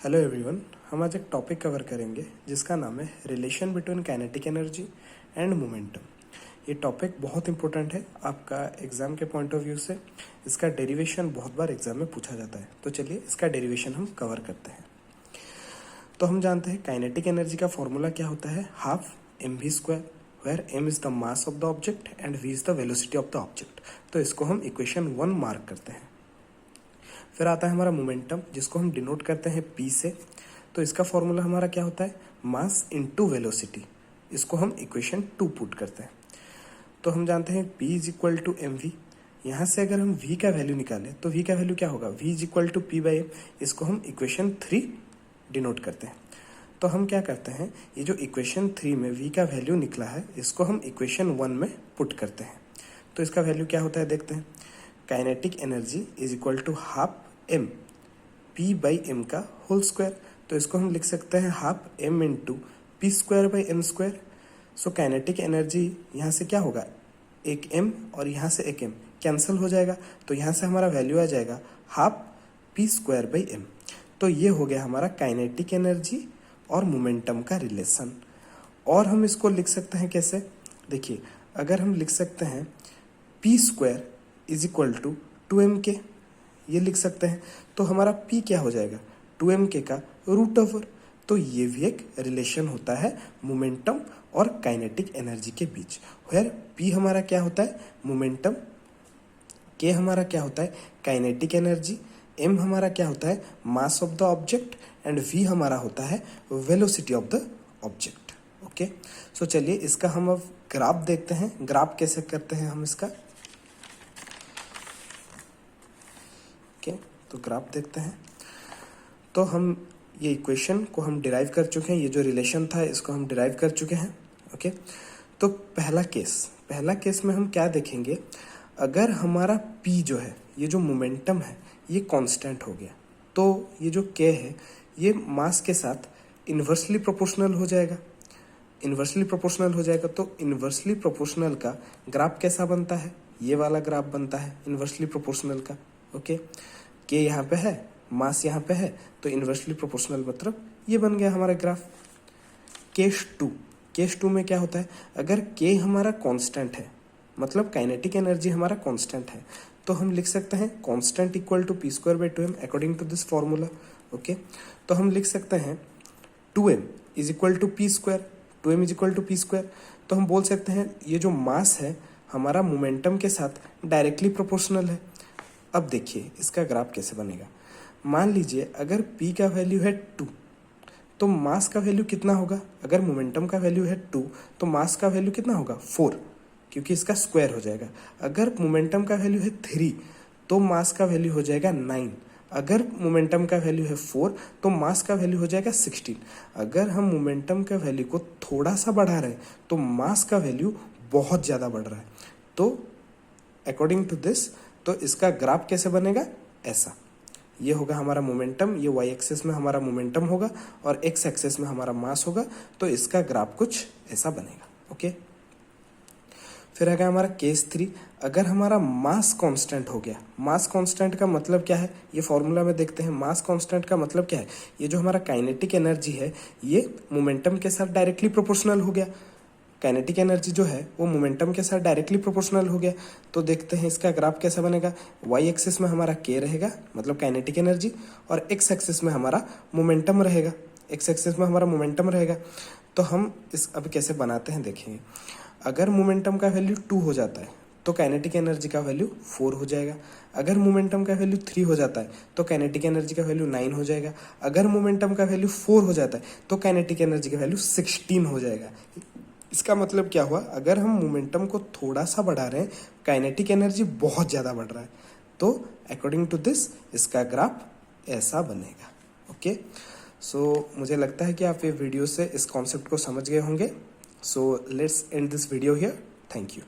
Hello everyone, हम आज एक टॉपिक कवर करेंगे जिसका नाम है relation between kinetic energy and momentum. ये टॉपिक बहुत इंपॉर्टेंट है आपका एग्जाम के पॉइंट ऑफ व्यू से। इसका डेरिवेशन बहुत बार एग्जाम में पूछा जाता है, तो चलिए इसका डेरिवेशन हम कवर करते हैं। तो हम जानते हैं काइनेटिक एनर्जी का फॉर्मूला क्या होता है, half M V square, where M is the mass of the object and V is the velocity of the object. तो इसको हम इक्वेशन 1 मार्क करते हैं। फिर आता है हमारा मोमेंटम, जिसको हम डिनोट करते हैं पी से। तो इसका फॉर्मूला हमारा क्या होता है, मास इनटू वेलोसिटी। इसको हम इक्वेशन 2 पुट करते हैं। तो हम जानते हैं P is equal to M V. यहाँ से अगर हम V का वैल्यू निकालें तो V का वैल्यू क्या होगा, V is equal to P by M. इसको हम इक्वेशन 3 डिनोट करते हैं। तो हम क्या करते हैं, ये जो इक्वेशन 3 में V का वैल्यू निकला है, इसको हम इक्वेशन 1 में पुट करते हैं। तो इसका वैल्यू क्या होता है देखते हैं। Kinetic energy is equal to half M P by M का होल स्क्वायर। तो इसको हम लिख सकते हैं half M into P square by M square. So kinetic energy यहाँ से क्या होगा, एक एम और यहाँ से एक एम कैंसिल हो जाएगा, तो यहाँ से हमारा वैल्यू आ जाएगा half P square by M. तो ये हो गया हमारा काइनेटिक एनर्जी और मोमेंटम का रिलेशन। और हम इसको लिख सकते हैं कैसे, देखिए अगर हम लिख सकते हैं P square is equal to 2mk, ये लिख सकते हैं। तो हमारा p क्या हो जाएगा, 2mk का रूट ओवर। तो ये भी एक रिलेशन होता है मोमेंटम और काइनेटिक एनर्जी के बीच। वेयर p हमारा क्या होता है, मोमेंटम, k हमारा क्या होता है, काइनेटिक एनर्जी, m हमारा क्या होता है, mass of the object, and v हमारा होता है velocity of the object. Okay, so चलिए इसका हम अब ग्राफ देखते हैं। ग्राफ कैसे करते हैं हम इसका, ओके तो ग्राफ देखते हैं। तो हम ये इक्वेशन को हम डिराइव कर चुके हैं, ये जो रिलेशन था इसको हम डिराइव कर चुके हैं। ओके, तो पहला केस में हम क्या देखेंगे, अगर हमारा p जो है, ये जो मोमेंटम है, ये कांस्टेंट हो गया, तो ये जो k है ये मास के साथ इन्वर्सली प्रोपोर्शनल हो जाएगा। तो इन्वर्सली प्रोपोर्शनल का ग्राफ कैसा बनता है, ये वाला ग्राफ बनता है इन्वर्सली प्रोपोर्शनल का। ओके, के यहाँ पे है, मास यहाँ पे है, तो इन्वर्सली प्रोपोर्शनल मतलब ये बन गया हमारा ग्राफ। केस टू में क्या होता है, अगर के हमारा कांस्टेंट है, मतलब काइनेटिक एनर्जी हमारा कांस्टेंट है, तो हम लिख सकते हैं constant equal to P square by 2m according to this formula. Okay, तो हम लिख सकते हैं 2m is equal to P square, 2m is equal to P square. तो हम बोल सकते हैं ये जो मास है हमारा मोमेंटम के साथ डायरेक्टली प्रोपोर्शनल है। अब देखिए इसका ग्राफ कैसे बनेगा। मान लीजिए अगर p का वैल्यू है 2, तो मास का वैल्यू कितना होगा, अगर मोमेंटम का वैल्यू है 2 तो मास का वैल्यू कितना होगा 4, क्योंकि इसका स्क्वायर हो जाएगा। अगर मोमेंटम का वैल्यू है 3 तो मास का वैल्यू हो जाएगा 9। अगर मोमेंटम का वैल्यू है 4 तो मास का वैल्यू हो जाएगा 16। अगर हम मोमेंटम का वैल्यू को थोड़ा सा बढ़ा रहे हैं तो मास का वैल्यू बहुत ज़्यादा बढ़ रहा है। तो अकॉर्डिंग टू दिस, तो इसका ग्राफ कैसे बनेगा, ऐसा। ये होगा हमारा मोमेंटम, ये वाई एक्सिस में हमारा मोमेंटम होगा और एक्स एक्सिस में हमारा मास होगा। तो इसका ग्राफ कुछ ऐसा बनेगा। ओके, फिर आ गया हमारा केस 3। अगर हमारा मास कांस्टेंट हो गया, मास कांस्टेंट का मतलब क्या है, ये फॉर्मूला में देखते हैं। मास कांस्टेंट का मतलब क्या है, ये जो हमारा काइनेटिक एनर्जी है ये मोमेंटम के साथ डायरेक्टली प्रोपोर्शनल हो गया। काइनेटिक एनर्जी जो है वो मोमेंटम के साथ डायरेक्टली प्रोपोर्शनल हो गया। तो देखते हैं इसका ग्राफ कैसा बनेगा। वाई एक्सिस में हमारा के रहेगा, मतलब काइनेटिक एनर्जी, और एक्स एक्सिस में हमारा मोमेंटम रहेगा। तो हम इस अब कैसे बनाते हैं देखेंगे। अगर मोमेंटम का वैल्यू 2 हो जाता है तो काइनेटिक एनर्जी का वैल्यू 4 हो जाएगा। अगर मोमेंटम का वैल्यू 3 हो जाता है तो काइनेटिक एनर्जी का वैल्यू 9 हो जाएगा। अगर मोमेंटम का वैल्यू 4 हो जाता है तो काइनेटिक एनर्जी का वैल्यू 16 हो जाएगा। इसका मतलब क्या हुआ, अगर हम मोमेंटम को थोड़ा सा बढ़ा रहे हैं, काइनेटिक एनर्जी बहुत ज़्यादा बढ़ रहा है, तो अकॉर्डिंग टू दिस इसका ग्राफ ऐसा बनेगा। ओके, सो मुझे लगता है कि आप ये वीडियो से इस कॉन्सेप्ट को समझ गए होंगे। So let's end this video here. Thank you.